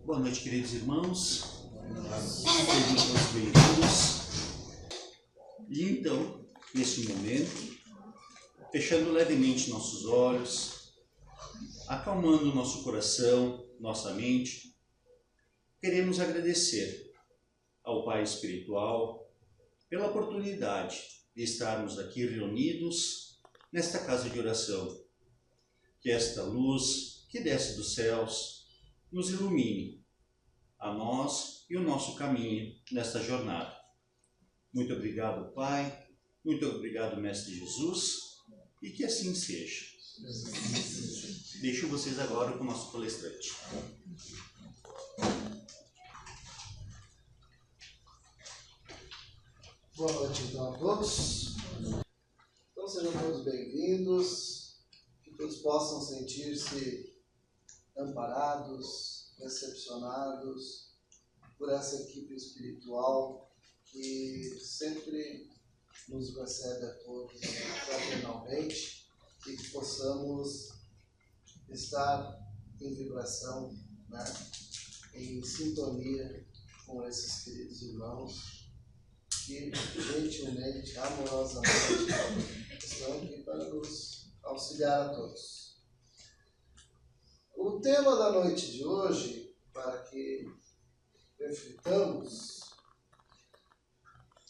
Boa noite, queridos irmãos. Sejam todos bem-vindos. E então, neste momento, fechando levemente nossos olhos, acalmando nosso coração, nossa mente, queremos agradecer ao Pai Espiritual pela oportunidade de estarmos aqui reunidos nesta casa de oração. Que esta luz que desce dos céus nos ilumine, a nós e o nosso caminho nesta jornada. Muito obrigado, Pai. Muito obrigado, Mestre Jesus. E que assim seja. Deixo vocês agora com o nosso palestrante. Boa noite, então, a todos. Então, sejam todos bem-vindos. Que todos possam sentir-se amparados, recepcionados por essa equipe espiritual que sempre nos recebe a todos fraternalmente e que possamos estar em vibração, em sintonia com esses queridos irmãos que gentilmente, amorosamente estão aqui para nos auxiliar a todos. O tema da noite de hoje, para que reflitamos,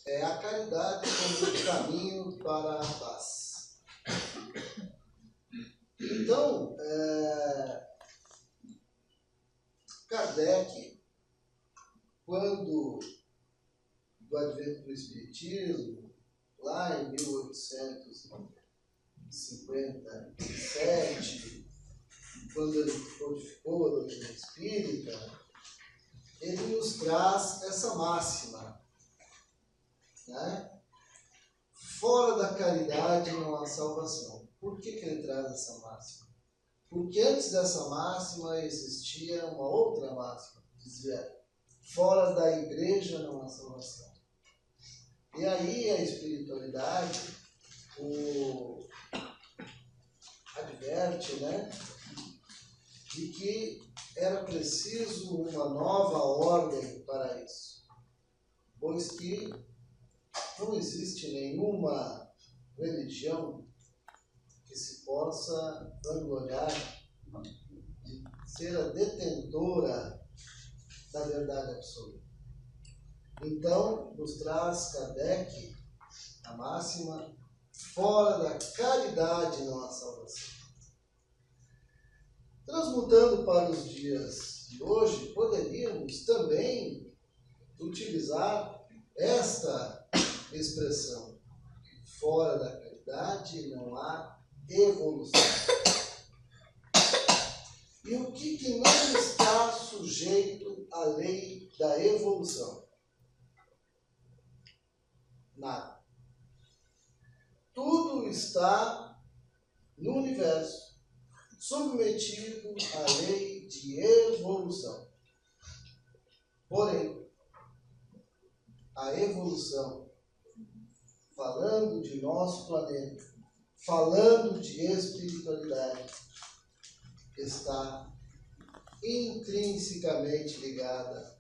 é a caridade como um caminho para a paz. Então, Kardec, quando do advento do Espiritismo, lá em 1857, quando ele codificou a doutrina espírita, ele nos traz essa máxima, Fora da caridade não há salvação. Por que ele traz essa máxima? Porque antes dessa máxima existia uma outra máxima, que dizia: fora da igreja não há salvação. E aí a espiritualidade adverte, de que era preciso uma nova ordem para isso, pois que não existe nenhuma religião que se possa vangloriar de ser a detentora da verdade absoluta. Então, nos traz Kardec a máxima: fora da caridade não há salvação. Transmutando para os dias de hoje, poderíamos também utilizar esta expressão: fora da caridade não há evolução. E o que não está sujeito à lei da evolução? Nada. Tudo está no universo submetido à lei de evolução. Porém, a evolução, falando de nosso planeta, falando de espiritualidade, está intrinsecamente ligada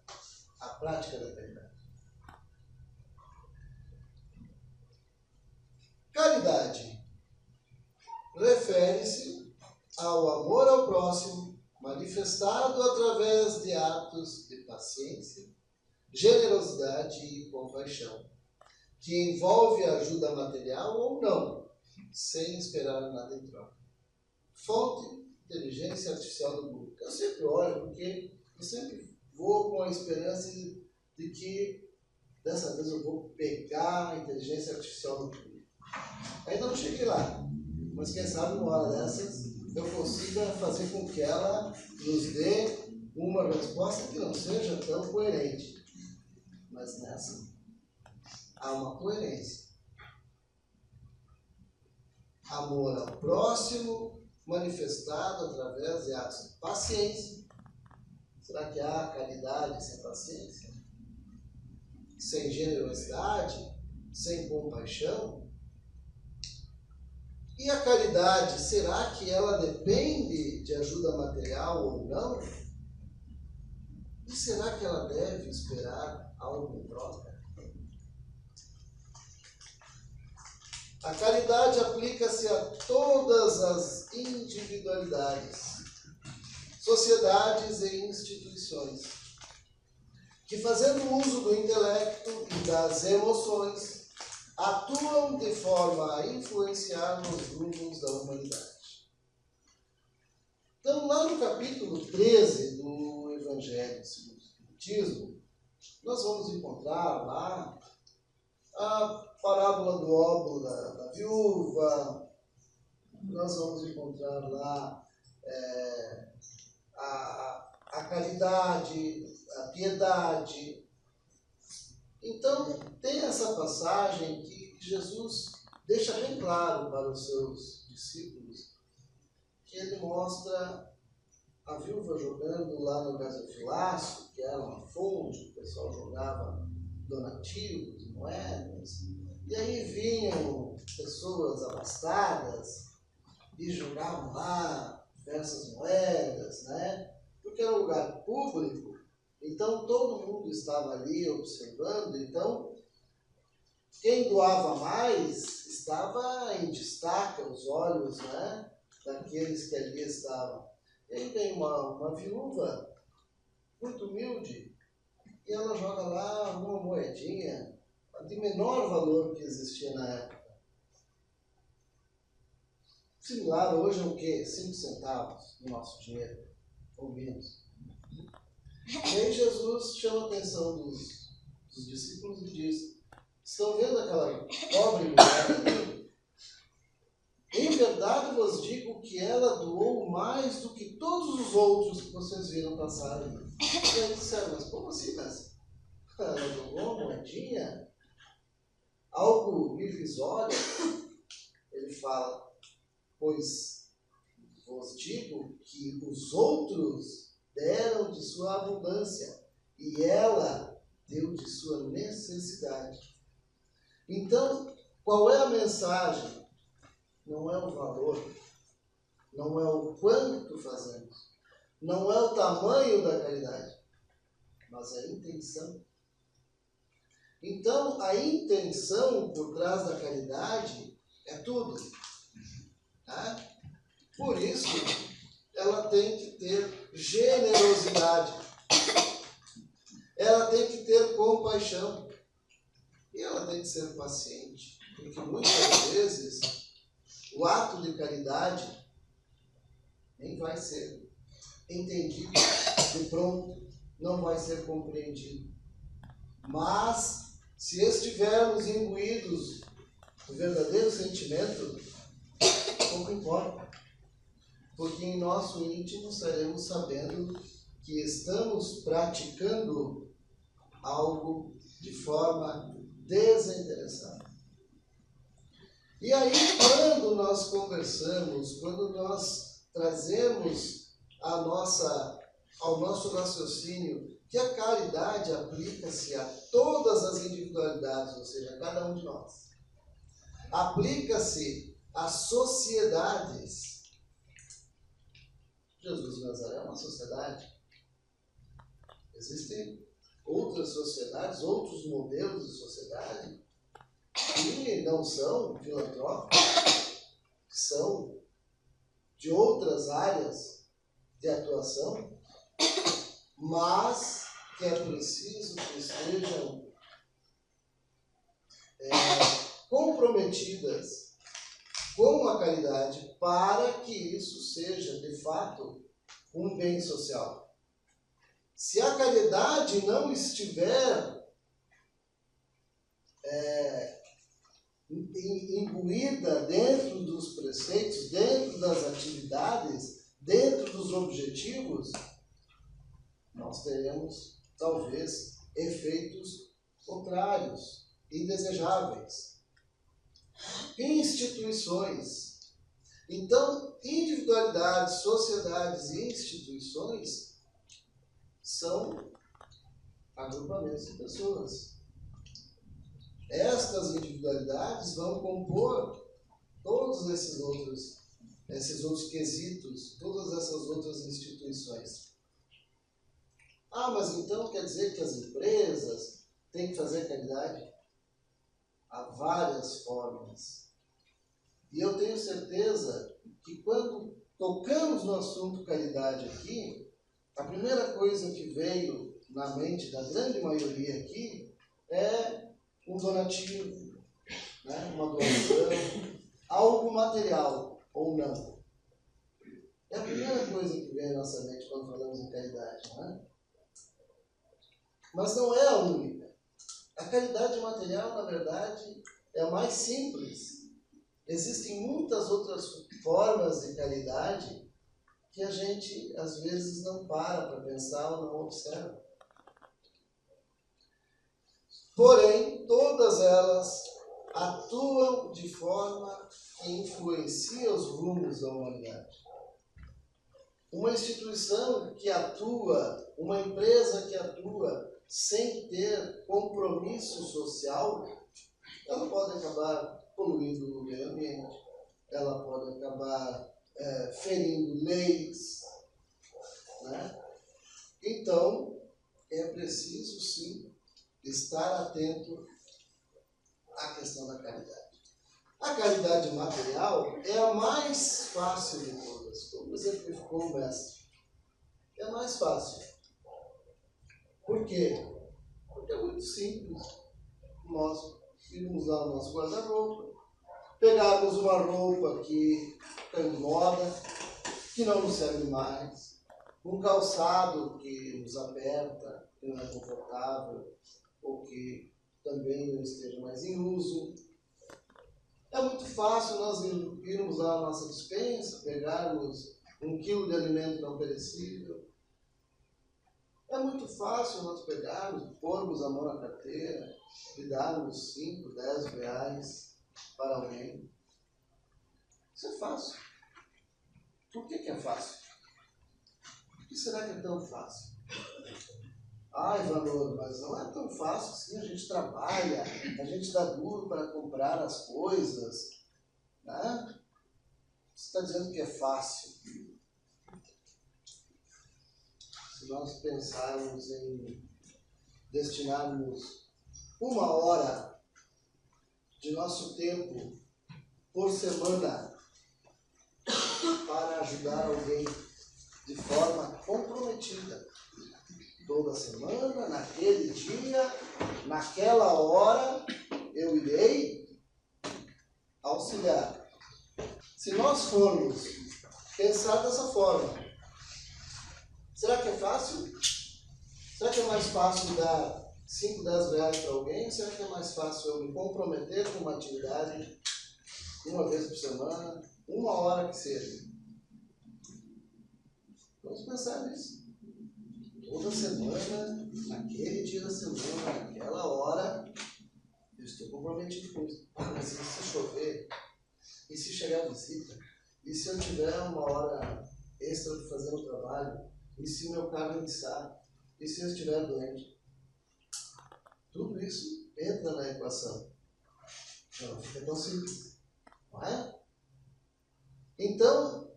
à prática da caridade. Caridade refere-se ao amor ao próximo, manifestado através de atos de paciência, generosidade e compaixão, que envolve ajuda material ou não, sem esperar nada em troca. Fonte: inteligência artificial do Google. Eu sempre olho, porque eu sempre vou com a esperança de que dessa vez eu vou pegar a inteligência artificial do Google. Ainda não cheguei lá, mas quem sabe uma hora dessas eu consiga fazer com que ela nos dê uma resposta que não seja tão coerente. Mas nessa há uma coerência. Amor ao próximo, manifestado através de atos de paciência. Será que há caridade sem paciência? Sem generosidade? Sem compaixão? E a caridade, será que ela depende de ajuda material ou não? E será que ela deve esperar algo em troca? A caridade aplica-se a todas as individualidades, sociedades e instituições, que, fazendo uso do intelecto e das emoções, atuam de forma a influenciar nos rumos da humanidade. Então, lá no capítulo 13 do Evangelho segundo o Espiritismo, nós vamos encontrar lá a parábola do óbolo da viúva, nós vamos encontrar lá a caridade, a piedade. Então, tem essa passagem que Jesus deixa bem claro para os seus discípulos, que ele mostra a viúva jogando lá no gasofilácio, que era uma fonte, o pessoal jogava donativos, moedas, e aí vinham pessoas abastadas e jogavam lá diversas moedas, né? Porque era um lugar público, então todo mundo estava ali observando, então quem doava mais estava em destaque aos olhos, né, daqueles que ali estavam. E aí vem uma viúva muito humilde e ela joga lá uma moedinha de menor valor que existia na época. Similar hoje é o quê? 5 centavos do nosso dinheiro, ou menos. E aí Jesus chama a atenção dos discípulos e diz: estão vendo aquela pobre mulher ali? Em verdade vos digo que ela doou mais do que todos os outros que vocês viram passar ali. E aí disseram: mas como assim, mestre? Ela doou uma moedinha? Algo irrisório? Ele fala: pois vos digo que os outros deram de sua abundância e ela deu de sua necessidade. Então, qual é a mensagem? Não é o valor, não é o quanto fazemos, não é o tamanho da caridade, mas a intenção. Então, a intenção por trás da caridade é tudo. Tá? Por isso, ela tem que ter generosidade, ela tem que ter compaixão e ela tem que ser paciente, porque muitas vezes o ato de caridade nem vai ser entendido de pronto, não vai ser compreendido. Mas, se estivermos imbuídos do verdadeiro sentimento, pouco importa. Porque em nosso íntimo estaremos sabendo que estamos praticando algo de forma desinteressada. E aí, quando nós conversamos, quando nós trazemos ao nosso raciocínio que a caridade aplica-se a todas as individualidades, ou seja, a cada um de nós, aplica-se às sociedades. Jesus de Nazaré é uma sociedade. Existem outras sociedades, outros modelos de sociedade que não são filantrópicos, que são de outras áreas de atuação, mas que é preciso que estejam comprometidas com a caridade para que isso seja, de fato, um bem social. Se a caridade não estiver imbuída dentro dos preceitos, dentro das atividades, dentro dos objetivos, nós teremos, talvez, efeitos contrários, indesejáveis. Instituições. Então, individualidades, sociedades e instituições são agrupamentos de pessoas. Estas individualidades vão compor todos esses outros quesitos, todas essas outras instituições. Ah, mas então quer dizer que as empresas têm que fazer caridade? Há várias formas. E eu tenho certeza que quando tocamos no assunto caridade aqui, a primeira coisa que veio na mente da grande maioria aqui é um donativo, né? Uma doação, algo material ou não. É a primeira coisa que vem à nossa mente quando falamos em caridade, não é? Mas não é a única. A caridade material, na verdade, é a mais simples. Existem muitas outras formas de caridade que a gente, às vezes, não para pensar ou não observa. Porém, todas elas atuam de forma que influencia os rumos da humanidade. Uma instituição que atua, uma empresa que atua sem ter compromisso social, ela pode acabar poluindo o meio ambiente, ela pode acabar ferindo leis, né? Então, é preciso, sim, estar atento à questão da caridade. A caridade material é a mais fácil de todas, como exemplificou o mestre. É a mais fácil. Por quê? Porque é muito simples. Nós irmos lá no nosso guarda-roupa, pegarmos uma roupa que caiu de moda, que não nos serve mais, um calçado que nos aperta, que não é confortável, ou que também não esteja mais em uso. É muito fácil nós irmos lá na nossa despensa, pegarmos 1 quilo de alimento não perecível. É muito fácil nós pegarmos, pormos a mão na carteira e darmos 5, 10 reais para alguém. Isso é fácil. Por que é fácil? Por que será que é tão fácil? Ai, valor, mas não é tão fácil assim. A gente trabalha, a gente dá duro para comprar as coisas, né? Você está dizendo que é fácil. Se nós pensarmos em destinarmos 1 hora de nosso tempo por semana para ajudar alguém de forma comprometida, toda semana, naquele dia, naquela hora, eu irei auxiliar. Se nós formos pensar dessa forma, será que é fácil? Será que é mais fácil dar 5, 10 reais para alguém? Ou será que é mais fácil eu me comprometer com uma atividade 1 vez por semana, 1 hora que seja? Vamos pensar nisso. Toda semana, naquele dia da semana, naquela hora, eu estou comprometido com isso. Mas e se chover? E se chegar visita? E se eu tiver 1 hora extra de fazer o trabalho? E se meu carro iniciar? E se eu estiver doente? Tudo isso entra na equação. Não fica tão simples, não é? Então,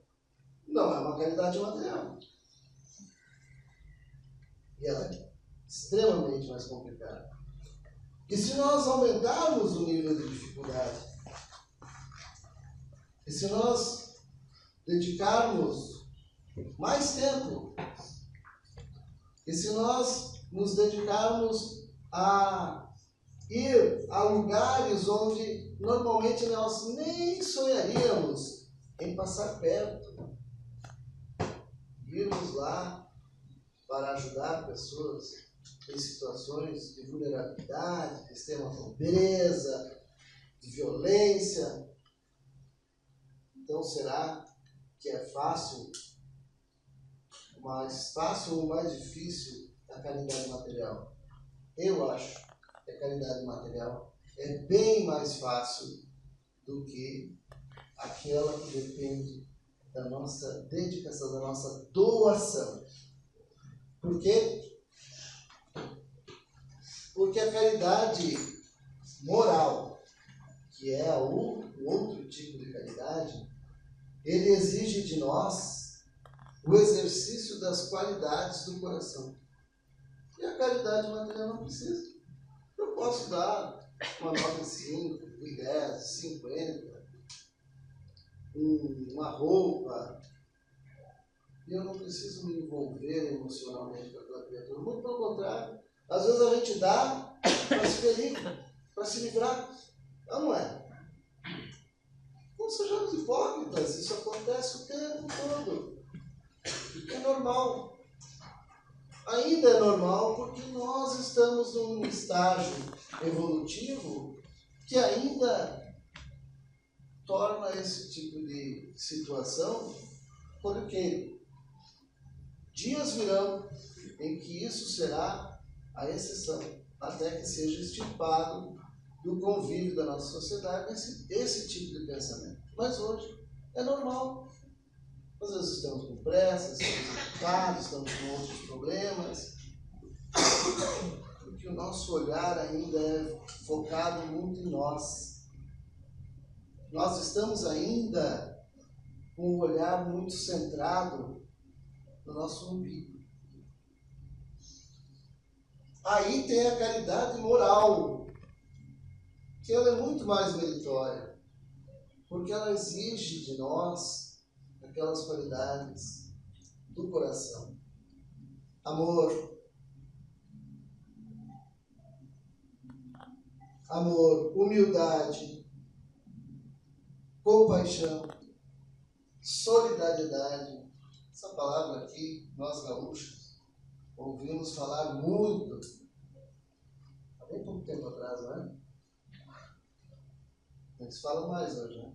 não é uma caridade material. E ela é extremamente mais complicada. E se nós aumentarmos o nível de dificuldade, e se nós dedicarmos mais tempo, e se nós nos dedicarmos a ir a lugares onde normalmente nós nem sonharíamos em passar perto, irmos lá para ajudar pessoas em situações de vulnerabilidade, de extrema pobreza, de violência. Então, será que é fácil, mais fácil ou mais difícil a caridade material? Eu acho que a caridade material é bem mais fácil do que aquela que depende da nossa dedicação, da nossa doação. Por quê? Porque a caridade moral, que é o outro tipo de caridade, ele exige de nós o exercício das qualidades do coração. E a caridade material não precisa. Eu posso dar uma nota de 5, de 10, 50, uma roupa, e eu não preciso me envolver emocionalmente com aquela criatura. Muito pelo contrário. Às vezes a gente dá para se ferir, para se livrar. Não é? Não sejamos hipócritas, isso acontece o tempo todo. É normal. Ainda é normal porque nós estamos num estágio evolutivo que ainda torna esse tipo de situação corriqueiro. Dias virão em que isso será a exceção, até que seja extirpado do convívio da nossa sociedade esse tipo de pensamento. Mas hoje é normal. Às vezes estamos com pressa, estamos ocupados, estamos com outros problemas, porque o nosso olhar ainda é focado muito em nós. Nós estamos ainda com um olhar muito centrado no nosso umbigo. Aí tem a caridade moral, que ela é muito mais meritória, porque ela exige de nós aquelas qualidades do coração. Amor, humildade, compaixão, solidariedade. Essa palavra aqui, nós gaúchos, ouvimos falar muito, há bem pouco tempo atrás, não é? Eles falam mais hoje, né?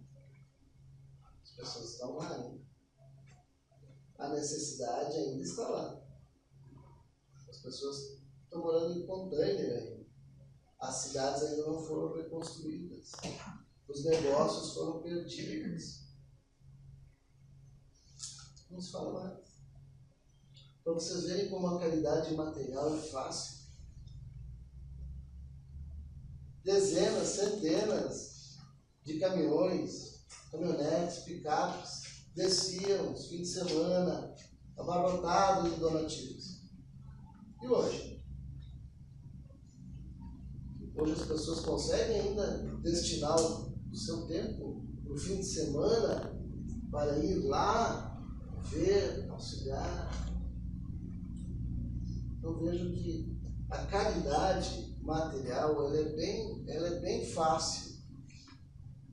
As pessoas estão lá ainda. A necessidade ainda está lá. As pessoas estão morando em container ainda. As cidades ainda não foram reconstruídas. Os negócios foram perdidos. Não se fala mais. Para vocês verem como a caridade material é fácil. Dezenas, centenas de caminhões, caminhonetes, picapes, desciam os fins de semana, abarrotados de donativos. E hoje? Hoje as pessoas conseguem ainda destinar o seu tempo no fim de semana para ir lá, ver, auxiliar. Eu vejo que a caridade material ela é bem fácil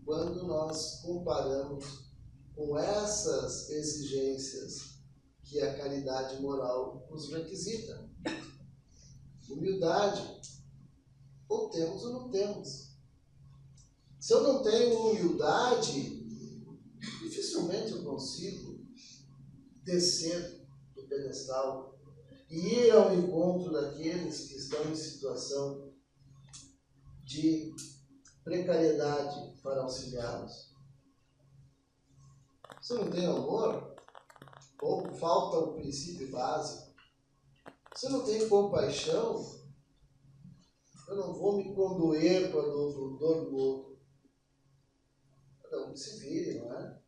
quando nós comparamos com essas exigências que a caridade moral nos requisita. Humildade. Ou temos ou não temos. Se eu não tenho humildade, dificilmente eu consigo descer do pedestal e ir ao encontro daqueles que estão em situação de precariedade para auxiliá-los. Se eu não tenho amor, ou falta o princípio básico, se eu não tenho compaixão, eu não vou me condoer com a dor do outro. Cada um que se vire, não é?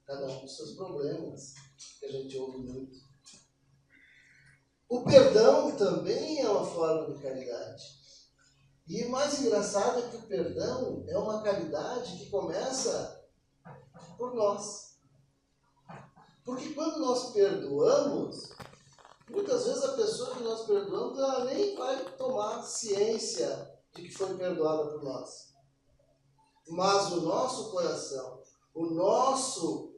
Cada um com seus problemas, que a gente ouve muito. O perdão também é uma forma de caridade. E o mais engraçado é que o perdão é uma caridade que começa por nós. Porque quando nós perdoamos, muitas vezes a pessoa que nós perdoamos, ela nem vai tomar ciência de que foi perdoada por nós. Mas o nosso coração, o nosso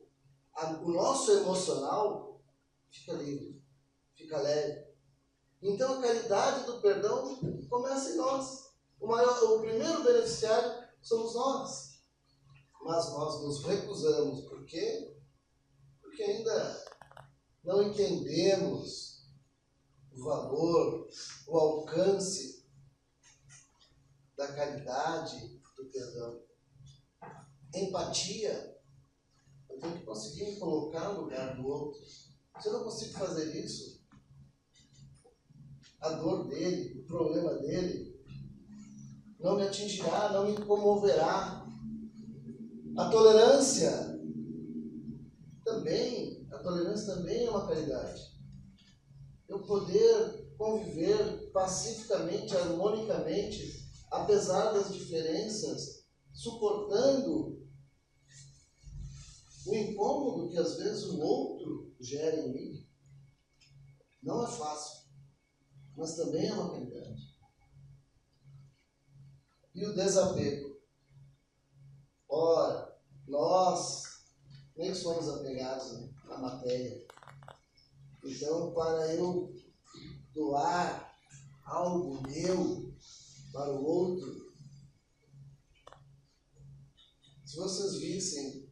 emocional fica livre, fica leve. Então a caridade do perdão começa em nós. O primeiro beneficiário somos nós. Mas nós nos recusamos. Por quê? Porque ainda não entendemos o valor, o alcance da caridade do perdão. Empatia. Eu tenho que conseguir me colocar no lugar do outro. Se eu não consigo fazer isso, a dor dele, o problema dele, não me atingirá, não me comoverá. A tolerância também é uma caridade. Eu poder conviver pacificamente, harmonicamente, apesar das diferenças, suportando o incômodo que às vezes o outro gera em mim. Não é fácil, mas também é uma realidade. E o desapego. Ora, nós nem somos apegados, né, à matéria. Então, para eu doar algo meu para o outro, se vocês vissem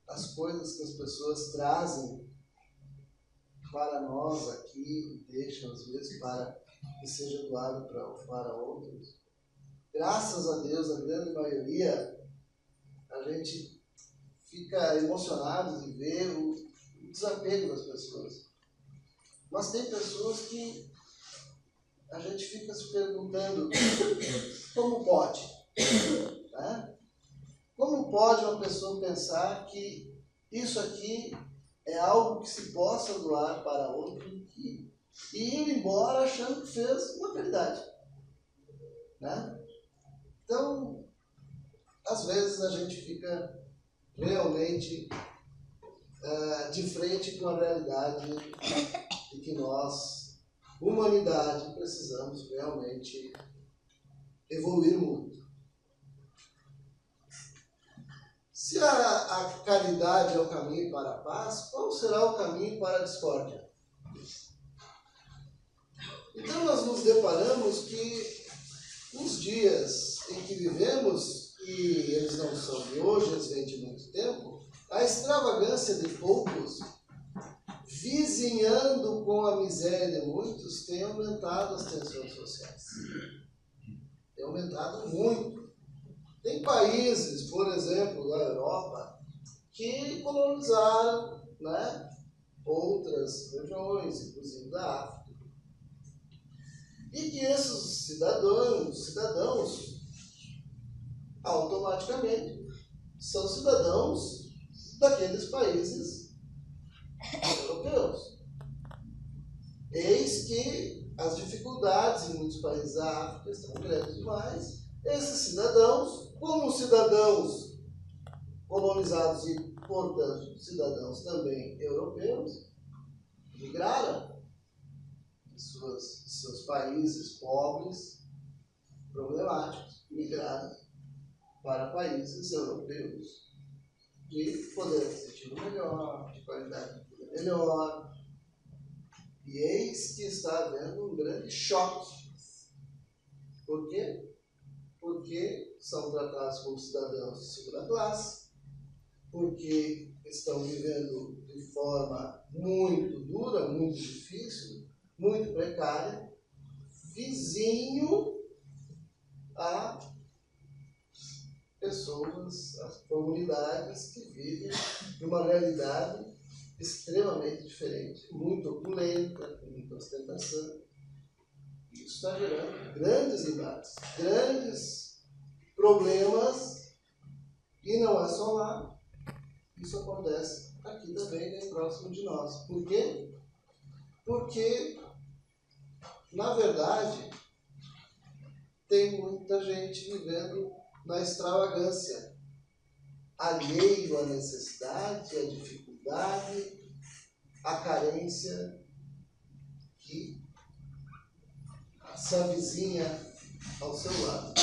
as coisas que as pessoas trazem para nós aqui, deixam às vezes para que seja doado para outros, graças a Deus, a grande maioria, a gente fica emocionado de ver o desapego das pessoas. Mas tem pessoas que a gente fica se perguntando como pode, né? Como pode uma pessoa pensar que isso aqui é algo que se possa doar para outro e ir embora achando que fez uma caridade, né? Então, às vezes a gente fica realmente de frente com a realidade de que nós, humanidade, precisamos realmente evoluir muito. Se a caridade é o caminho para a paz, qual será o caminho para a discórdia? Então nós nos deparamos que os dias em que vivemos, e eles não são de hoje, eles vêm de muito tempo, a extravagância de poucos, vizinhando com a miséria de muitos, tem aumentado as tensões sociais. Tem aumentado muito. Tem países, por exemplo, da Europa, que colonizaram, né, outras regiões, inclusive da África. E que esses cidadãos, automaticamente, são cidadãos daqueles países europeus. Eis que as dificuldades em muitos países da África estão grandes demais. Esses cidadãos, como cidadãos colonizados e, portanto, cidadãos também europeus, migraram de seus países pobres, problemáticos, migraram para países europeus de poder aquisitivo melhor, de qualidade de vida melhor. E eis que está havendo um grande choque. Por quê? Porque são tratados como cidadãos de segunda classe, porque estão vivendo de forma muito dura, muito difícil, muito precária, vizinho a pessoas, a comunidades que vivem numa realidade extremamente diferente, muito opulenta, com muita ostentação. Isso está gerando grandes embates, grandes problemas, e não é só lá. Isso acontece aqui também, bem próximo de nós. Por quê? Porque, na verdade, tem muita gente vivendo na extravagância, alheio à necessidade, à dificuldade, à carência que se avizinha ao seu lado.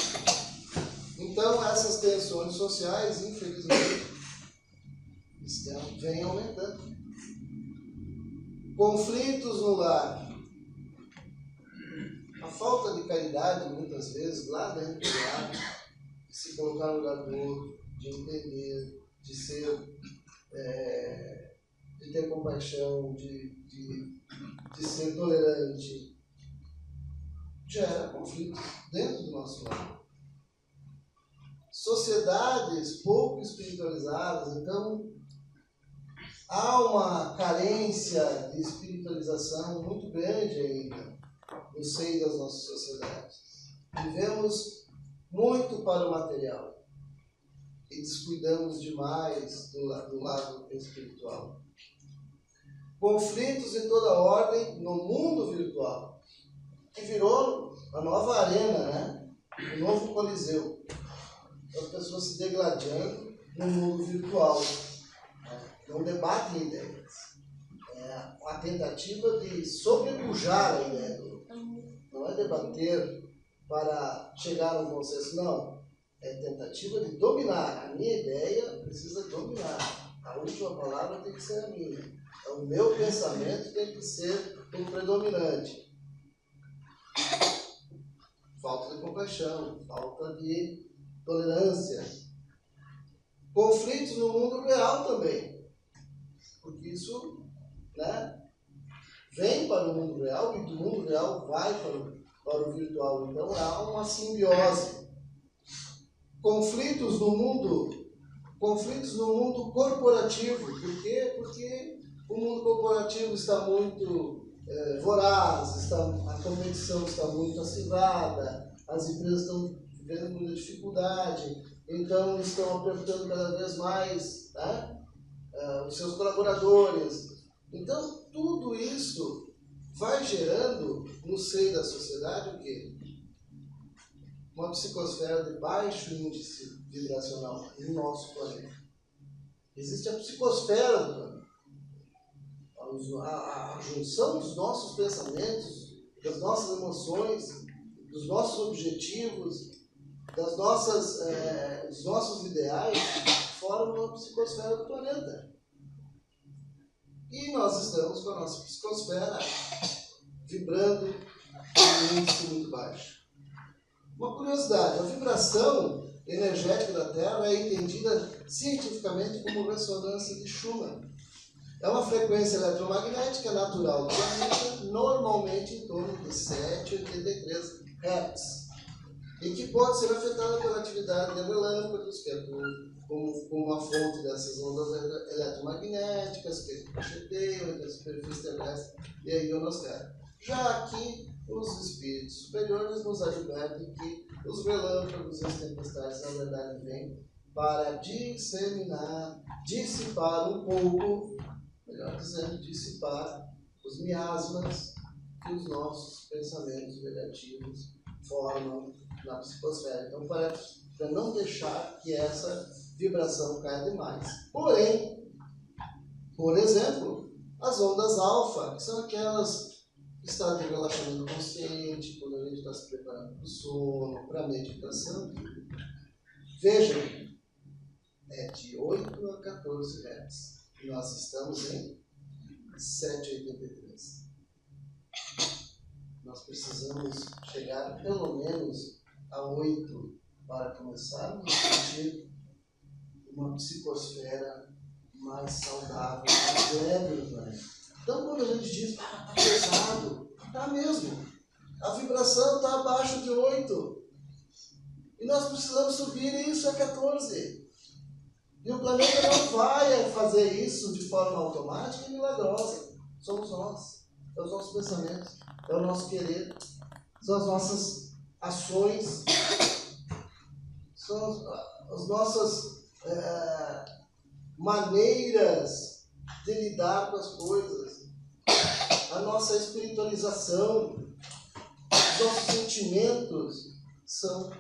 Então, essas tensões sociais, infelizmente, vêm aumentando. Conflitos no lar. A falta de caridade, muitas vezes, lá dentro do lar, de se colocar no lugar do outro, de entender, de ser, de ter compaixão, de ser tolerante, gera conflitos dentro do nosso lar. Sociedades pouco espiritualizadas, então há uma carência de espiritualização muito grande ainda no seio das nossas sociedades. Vivemos muito para o material e descuidamos demais do lado espiritual. Conflitos de toda ordem no mundo virtual. que virou a nova arena, né? O novo Coliseu. As pessoas se degladiando no mundo virtual, né? Não debatem ideias. É uma tentativa de sobrepujar a ideia do outro. Não é debater para chegar a um consenso, não. É tentativa de dominar. A minha ideia precisa dominar. A última palavra tem que ser a minha. O meu pensamento tem que ser o predominante. Falta de compaixão, falta de tolerância. Conflitos no mundo real também. Porque isso, né, vem para o mundo real e do mundo real vai para o virtual. Então há uma simbiose. Conflitos no mundo corporativo. Por quê? Porque o mundo corporativo está muito voraz, a competição está muito acirrada, as empresas estão vivendo muita dificuldade, então estão apertando cada vez mais, né, os seus colaboradores. Então, tudo isso vai gerando no seio da sociedade o quê? Uma psicosfera de baixo índice vibracional no nosso planeta. Existe a psicosfera do planeta. A junção dos nossos pensamentos, das nossas emoções, dos nossos objetivos, dos nossos ideais, formam a psicosfera do planeta. E nós estamos com a nossa psicosfera vibrando em um índice muito baixo. Uma curiosidade, a vibração energética da Terra é entendida cientificamente como ressonância de Schumann. É uma frequência eletromagnética natural do planeta, normalmente em torno de 7,83 Hz, e que pode ser afetada pela atividade de relâmpagos, que é como uma fonte dessas ondas eletromagnéticas que chateiam entre a superfície terrestre e a ionosfera. Já aqui, os espíritos superiores nos advertem que os relâmpagos e as tempestades, na verdade, vêm para dissipar um pouco, melhor dizendo, dissipar os miasmas que os nossos pensamentos negativos formam na psicosfera. Então, para não deixar que essa vibração caia demais. Porém, por exemplo, as ondas alfa, que são aquelas que estão em relaxamento consciente, quando a gente está se preparando para o sono, para a meditação, vejam, é de 8 a 14 Hz. E nós estamos em 7,83. Nós precisamos chegar pelo menos a 8 para começarmos a sentir uma psicosfera mais saudável, mais leve no planeta. Então, quando a gente diz, está pesado, está mesmo. A vibração está abaixo de 8. E nós precisamos subir isso a 14. E o planeta não vai fazer isso de forma automática e milagrosa. Somos nós. É os nossos pensamentos. É o nosso querer. São as nossas ações. São as nossas maneiras de lidar com as coisas. A nossa espiritualização. Os nossos sentimentos são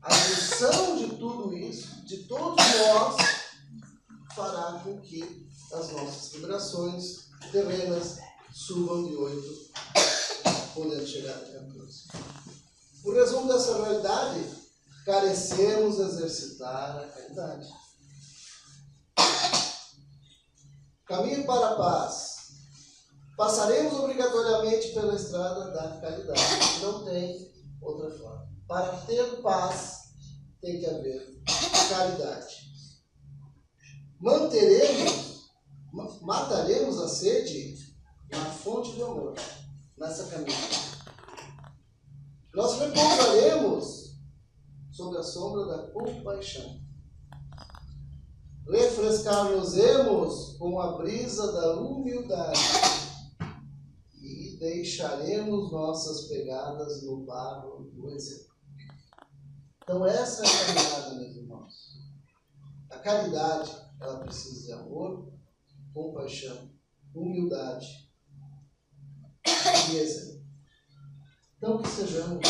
a junção de tudo isso, de todos nós, fará com que as nossas vibrações terrenas subam de 8, podendo chegar a 14. O resumo dessa realidade, carecemos exercitar a caridade. Caminho para a paz. Passaremos obrigatoriamente pela estrada da caridade. Não tem outra forma. Para ter paz, tem que haver caridade. Mataremos a sede na fonte do amor, nessa caminhada. Nós repousaremos sob a sombra da compaixão. Refrescar-nos-emos com a brisa da humildade e deixaremos nossas pegadas no barro do exemplo. Então essa é a caminhada, meus irmãos. A caridade, ela precisa de amor, compaixão, humildade e exemplo. Então, que sejamos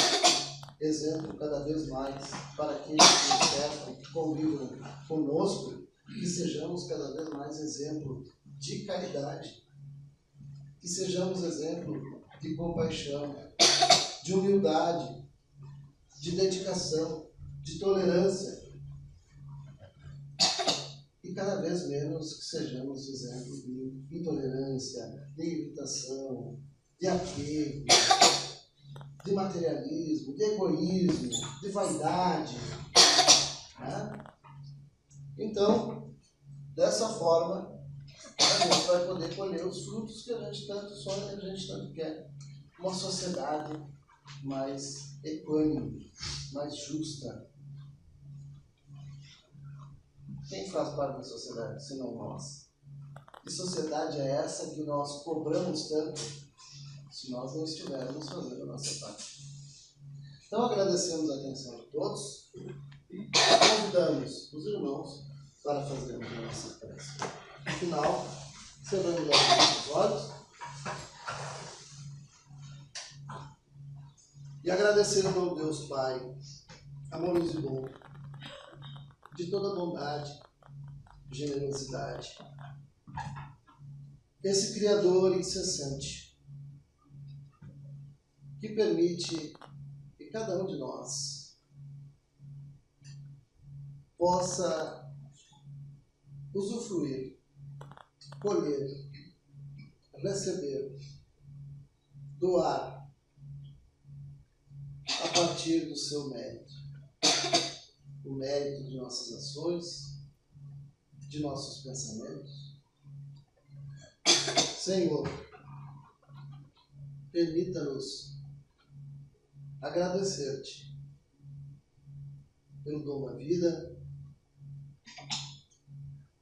exemplo cada vez mais para aqueles que nos cercam, que convivam conosco, que sejamos cada vez mais exemplo de caridade, que sejamos exemplo de compaixão, de humildade, de dedicação, de tolerância, e cada vez menos que sejamos exemplo de intolerância, de irritação, de apego, de materialismo, de egoísmo, de vaidade. Né? Então, dessa forma, a gente vai poder colher os frutos que a gente tanto sonha, que a gente tanto quer. Uma sociedade mais equânime, mais justa. Quem faz parte da sociedade, senão nós? Que sociedade é essa que nós cobramos tanto se nós não estivermos fazendo a nossa parte? Então, agradecemos a atenção de todos e convidamos os irmãos para fazermos a nossa prece. No final, cerrando os nossos olhos e agradecendo ao Deus Pai, amoroso e bom, de toda bondade, generosidade, esse Criador incessante, que permite que cada um de nós possa usufruir, colher, receber, doar a partir do seu mérito. O mérito de nossas ações, de nossos pensamentos. Senhor, permita-nos agradecer-te pelo dom da vida,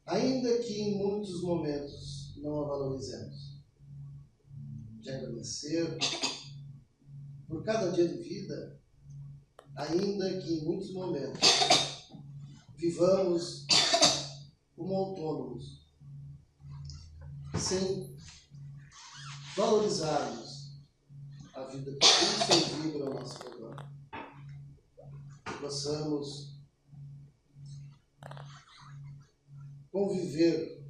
ainda que em muitos momentos não a valorizemos. De agradecer por cada dia de vida, ainda que em muitos momentos vivamos como autônomos, sem valorizarmos a vida que pulsa e vibra ao nosso redor. Que possamos conviver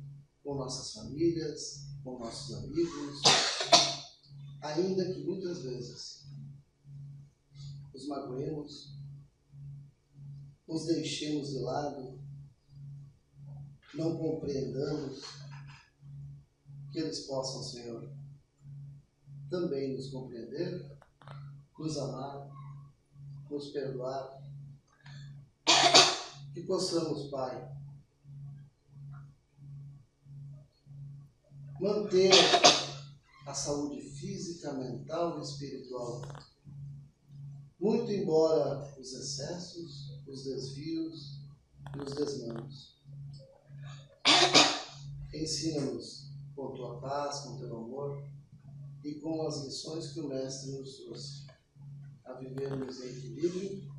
com nossas famílias, com nossos amigos, ainda que muitas vezes os magoemos, os deixemos de lado, não compreendamos, que eles possam, Senhor, também nos compreender, nos amar, nos perdoar, que possamos, Pai, manter a saúde física, mental e espiritual, muito embora os excessos, os desvios e os desmandos. Ensina-nos com tua paz, com teu amor e com as lições que o Mestre nos trouxe, a vivermos em equilíbrio,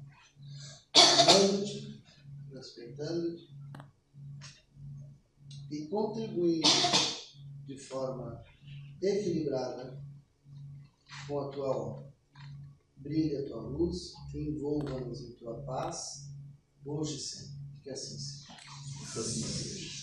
amando-te, respeitando-te e contribuindo de forma equilibrada com a tua obra. Brilhe a tua luz, envolva-nos em tua paz, hoje e sempre. Que assim seja. Que assim seja.